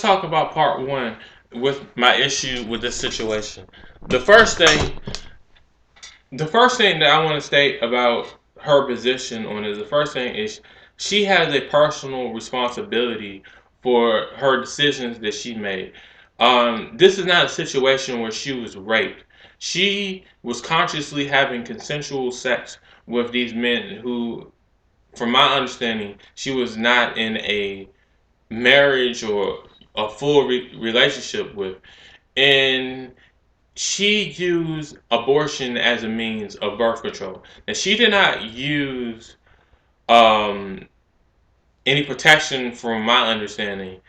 talk about part one with my issue with this situation. The first thing, the first thing that I want to state about her position on it, the first thing is she has a personal responsibility for her decisions that she made. This is not a situation where she was raped. She was consciously having consensual sex with these men who, from my understanding, she was not in a marriage or a full relationship with. And she used abortion as a means of birth control. And she did not use um, any protection, from my understanding,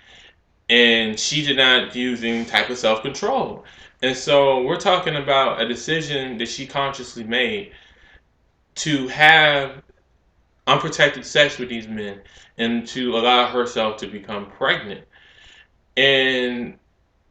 and she did not use any type of self control. And so we're talking about a decision that she consciously made to have unprotected sex with these men and to allow herself to become pregnant. And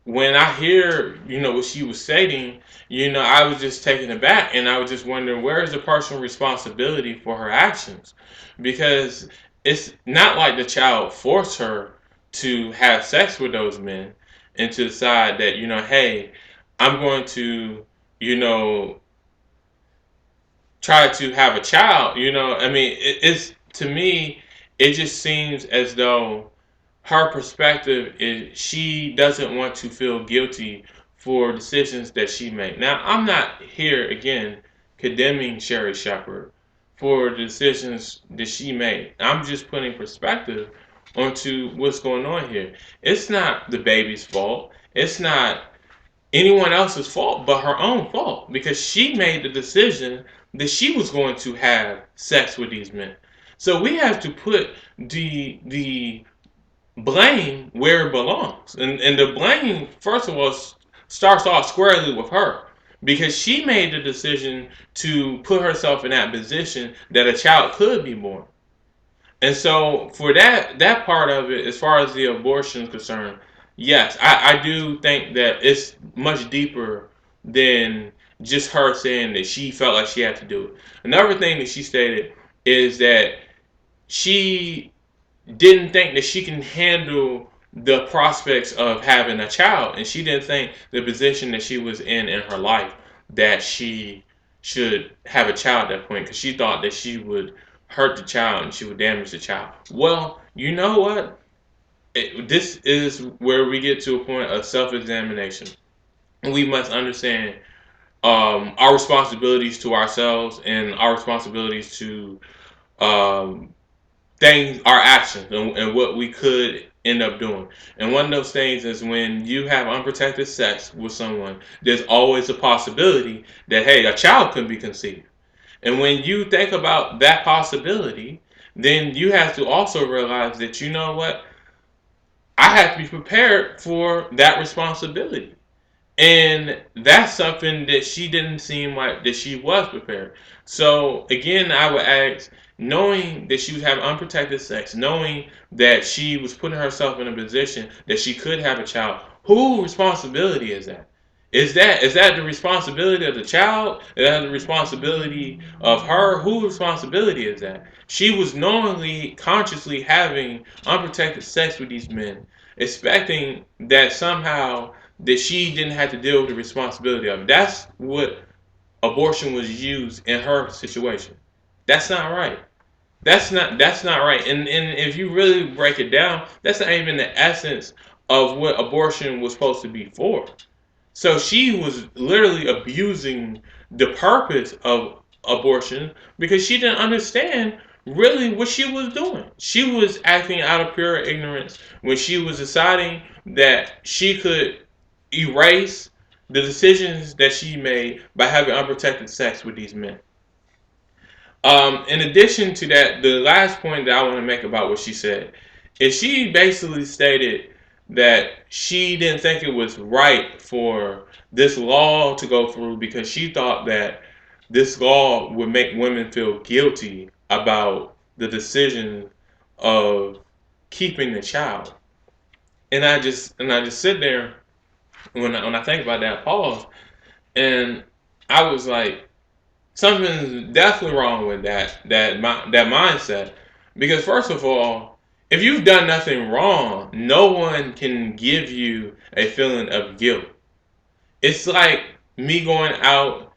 when I hear, what she was stating, I was just taken aback, and I was just wondering, where is the personal responsibility for her actions? Because it's not like the child forced her to have sex with those men and to decide that, hey, I'm going to, you know, try to have a child. I mean, it's, to me, it just seems as though her perspective is she doesn't want to feel guilty for decisions that she made. Now, I'm not here again condemning Sherri Shepherd for the decisions that she made. I'm just putting perspective onto what's going on here. It's not the baby's fault. It's not anyone else's fault but her own fault, because she made the decision that she was going to have sex with these men. So we have to put the blame where it belongs. And the blame, first of all, starts off squarely with her, because she made the decision to put herself in that position that a child could be born. And so for that part of it, as far as the abortion is concerned, yes, I do think that it's much deeper than just her saying that she felt like she had to do it. Another thing that she stated is that she didn't think that she can handle the prospects of having a child, and she didn't think the position that she was in her life, that she should have a child at that point, because she thought that she would hurt the child and she would damage the child. Well, you know what? This is where we get to a point of self-examination. We must understand our responsibilities to ourselves and our responsibilities to um, things, our actions, and what we could end up doing. And one of those things is when you have unprotected sex with someone, there's always a possibility that, hey, a child could be conceived. And when you think about that possibility, then you have to also realize that, you know what, I have to be prepared for that responsibility. And that's something that she didn't seem like that she was prepared. So again, I would ask, knowing that she was having unprotected sex, knowing that she was putting herself in a position that she could have a child, whose responsibility is that? Is that the responsibility of the child? Is that the responsibility of her? Whose responsibility is that? She was knowingly, consciously having unprotected sex with these men, expecting that somehow that she didn't have to deal with the responsibility of it. That's what abortion was used in her situation. That's not right. That's not right. And if you really break it down, that's not even the essence of what abortion was supposed to be for. So she was literally abusing the purpose of abortion because she didn't understand really what she was doing. She was acting out of pure ignorance when she was deciding that she could erase the decisions that she made by having unprotected sex with these men. In addition to that, the last point that I want to make about what she said is she basically stated that she didn't think it was right for this law to go through because she thought that this law would make women feel guilty about the decision of keeping the child. And I just sit there when I think about that, pause, and I was like, something's definitely wrong with that mindset, because first of all, If you've done nothing wrong, no one can give you a feeling of guilt. It's like me going out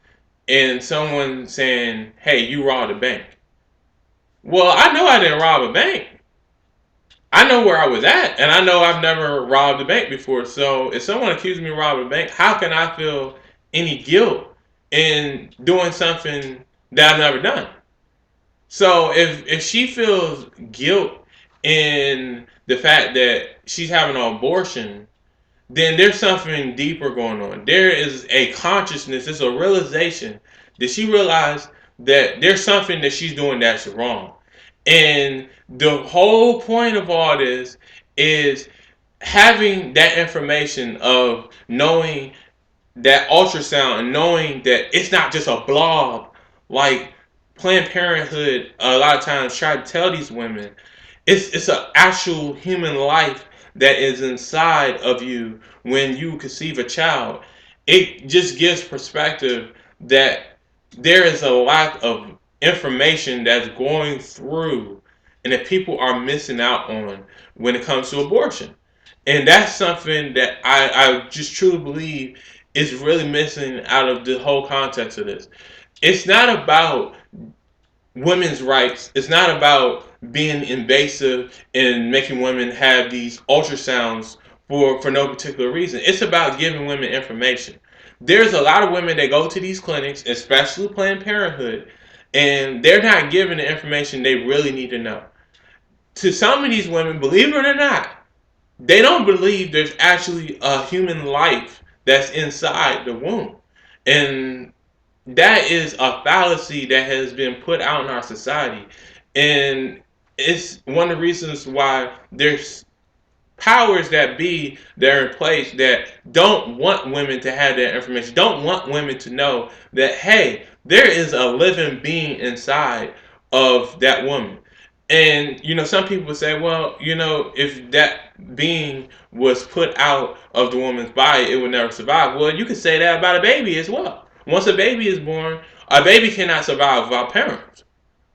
and someone saying, "Hey, you robbed a bank." Well, I know I didn't rob a bank. I know where I was at, and I know I've never robbed a bank before. So if someone accuses me of robbing a bank, how can I feel any guilt in doing something that I've never done? So if she feels guilt in the fact that she's having an abortion, then there's something deeper going on. There is a consciousness, it's a realization that she realized that there's something that she's doing that's wrong. And the whole point of all this is having that information of knowing that ultrasound and knowing that it's not just a blob like Planned Parenthood a lot of times try to tell these women. It's an actual human life that is inside of you when you conceive a child. It just gives perspective that there is a lack of information that's going through and that people are missing out on when it comes to abortion. And that's something that I just truly believe is really missing out of the whole context of this. It's not about women's rights. It's not about being invasive and making women have these ultrasounds for no particular reason. It's about giving women information. There's a lot of women that go to these clinics, especially Planned Parenthood, and they're not given the information they really need to know. To some of these women, believe it or not, they don't believe there's actually a human life that's inside the womb. And that is a fallacy that has been put out in our society. And it's one of the reasons why there's powers that be that are in place that don't want women to have that information, don't want women to know that, hey, there is a living being inside of that woman. And, some people say, well, if that being was put out of the woman's body, it would never survive. Well, you could say that about a baby as well. Once a baby is born, a baby cannot survive without parents.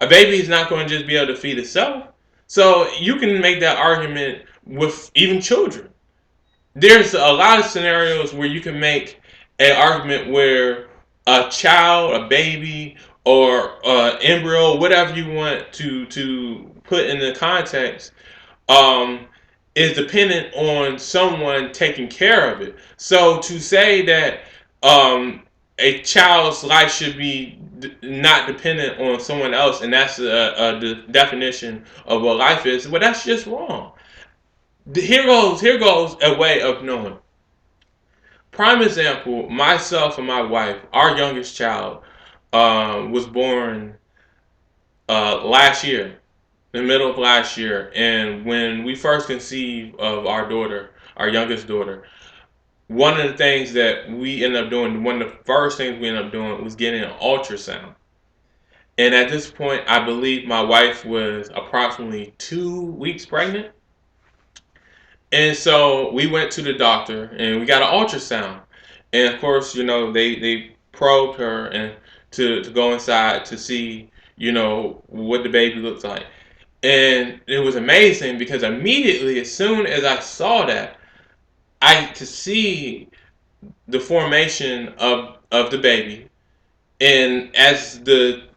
A baby is not going to just be able to feed itself. So you can make that argument with even children. There's a lot of scenarios where you can make an argument where a child, a baby, or embryo, whatever you want to put in the context, um, is dependent on someone taking care of it. So to say that a child's life should be not dependent on someone else, and that's the definition of what life is, well, that's just wrong. Here goes a way of knowing. Prime example: myself and my wife, our youngest child, was born last year, in the middle of last year. And when we first conceived of our daughter, our youngest daughter, one of the things that we ended up doing, one of the first things we ended up doing was getting an ultrasound. And at this point, I believe my wife was approximately 2 weeks pregnant. And so we went to the doctor and we got an ultrasound. And of course, they probed her and to go inside to see, what the baby looks like. And it was amazing because immediately, as soon as I saw that, I could see the formation of the baby. And as the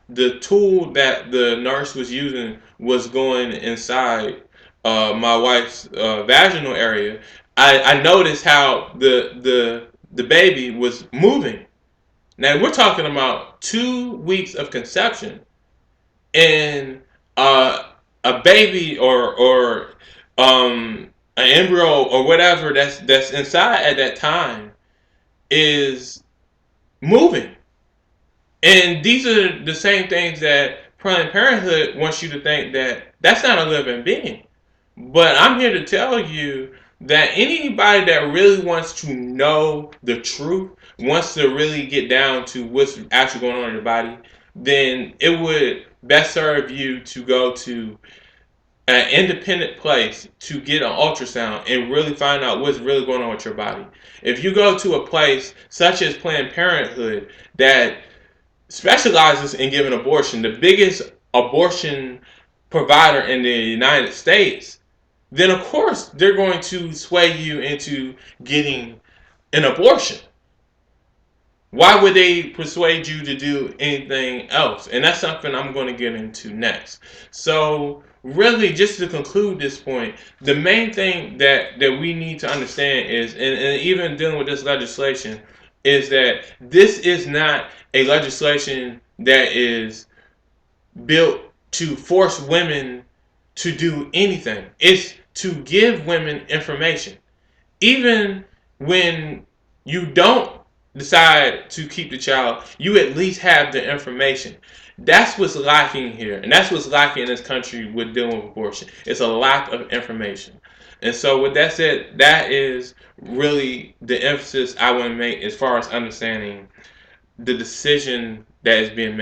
tool that the nurse was using was going inside my wife's vaginal area, I noticed how the baby was moving. Now we're talking about 2 weeks of conception, and a baby or an embryo or whatever that's inside at that time is moving. And these are the same things that Planned Parenthood wants you to think that that's not a living being. But I'm here to tell you that anybody that really wants to know the truth, wants to really get down to what's actually going on in your body, then it would best serve you to go to an independent place to get an ultrasound and really find out what's really going on with your body. If you go to a place such as Planned Parenthood that specializes in giving abortion, the biggest abortion provider in the United States, then of course they're going to sway you into getting an abortion. Why would they persuade you to do anything else? And that's something I'm going to get into next. So, really, just to conclude this point, the main thing that we need to understand is, and even dealing with this legislation, is that this is not a legislation that is built to force women to do anything. It's to give women information. Even when you don't decide to keep the child, you at least have the information. That's what's lacking here, and that's what's lacking in this country with dealing with abortion. It's a lack of information. And so, with that said, that is really the emphasis I want to make as far as understanding the decision that is being made.